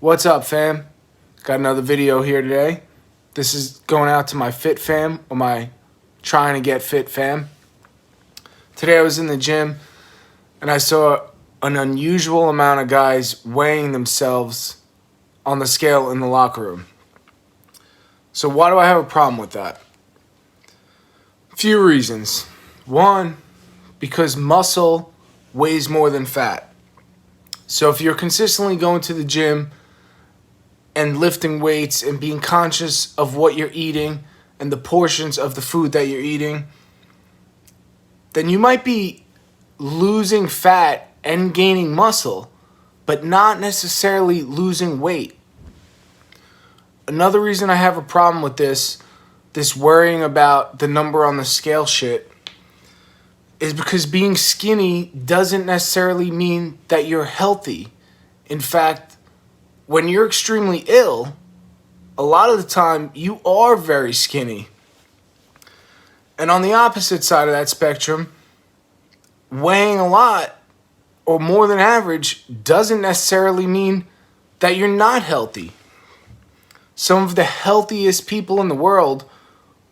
What's up, fam? Got another video here today. This is going out to my fit fam, or my trying to get fit fam. Today I was in the gym and I saw an unusual amount of guys weighing themselves on the scale in the locker room. So why do I have a problem with that? A few reasons. One, because muscle weighs more than fat. So if you're consistently going to the gym and lifting weights and being conscious of what you're eating and the portions of the food that you're eating, then you might be losing fat and gaining muscle, but not necessarily losing weight. Another reason I have a problem with this worrying about the number on the scale shit, is because being skinny doesn't necessarily mean that you're healthy. In fact, when you're extremely ill, a lot of the time you are very skinny. And on the opposite side of that spectrum, weighing a lot or more than average doesn't necessarily mean that you're not healthy. Some of the healthiest people in the world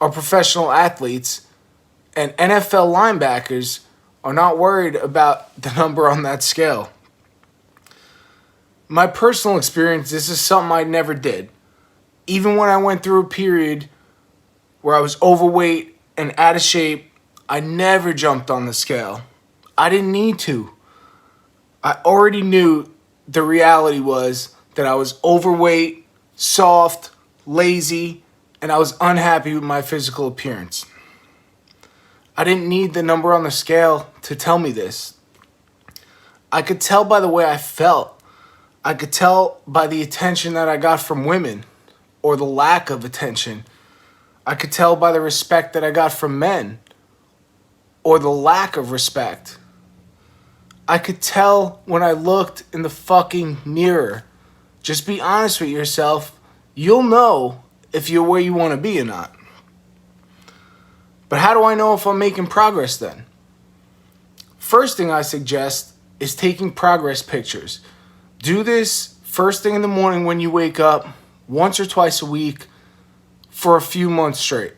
are professional athletes, and NFL linebackers are not worried about the number on that scale. My personal experience, this is something I never did. Even when I went through a period where I was overweight and out of shape, I never jumped on the scale. I didn't need to. I already knew the reality was that I was overweight, soft, lazy, and I was unhappy with my physical appearance. I didn't need the number on the scale to tell me this. I could tell by the way I felt. I could tell by the attention that I got from women, or the lack of attention. I could tell by the respect that I got from men, or the lack of respect. I could tell when I looked in the fucking mirror. Just be honest with yourself. You'll know if you're where you want to be or not. But how do I know if I'm making progress then? First thing I suggest is taking progress pictures. Do this first thing in the morning when you wake up, once or twice a week, for a few months straight.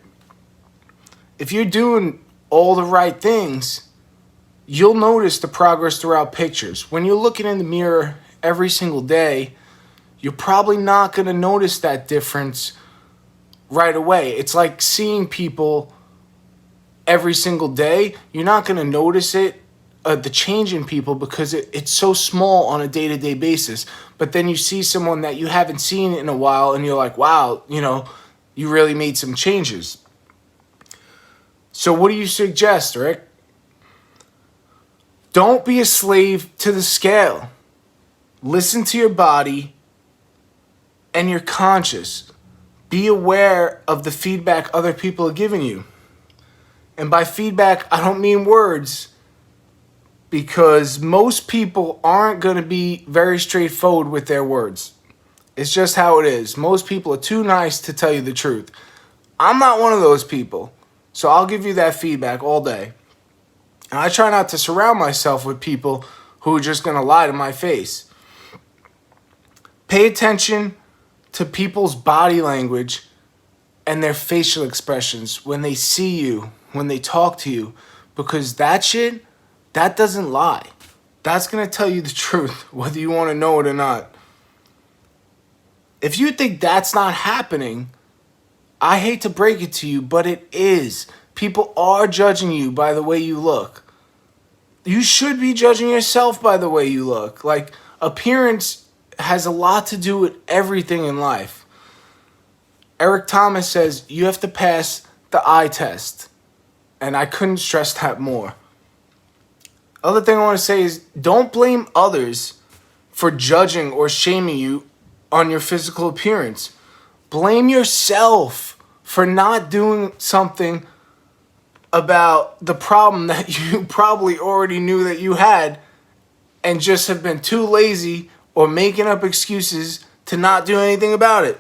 If you're doing all the right things, you'll notice the progress throughout pictures. When you're looking in the mirror every single day, you're probably not going to notice that difference right away. It's like seeing people every single day. You're not going to notice it, the change in people, because it's so small on a day-to-day basis. But then you see someone that you haven't seen in a while and you're like, wow, you really made some changes. So what do you suggest, Rick? Don't be a slave to the scale. Listen to your body and you're conscious. Be aware of the feedback other people are giving you. And by feedback, I don't mean words, because most people aren't going to be very straightforward with their words. It's just how it is. Most people are too nice to tell you the truth. I'm not one of those people, so I'll give you that feedback all day. And I try not to surround myself with people who are just going to lie to my face. Pay attention to people's body language and their facial expressions when they see you, when they talk to you, because that shit, that doesn't lie. That's going to tell you the truth, whether you want to know it or not. If you think that's not happening, I hate to break it to you, but it is. People are judging you by the way you look. You should be judging yourself by the way you look. Like, appearance has a lot to do with everything in life. Eric Thomas says you have to pass the eye test. And I couldn't stress that more. Other thing I want to say is, don't blame others for judging or shaming you on your physical appearance. Blame yourself for not doing something about the problem that you probably already knew that you had and just have been too lazy or making up excuses to not do anything about it.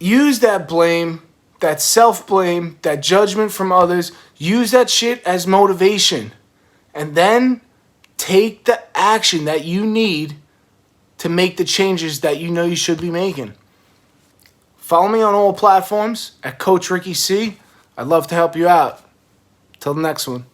Use that blame, that self-blame, that judgment from others, use that shit as motivation. And then Take the action that you need to make the changes that you know you should be making. Follow me on all platforms at Coach Ricky C. I'd love to help you out. Till the next one.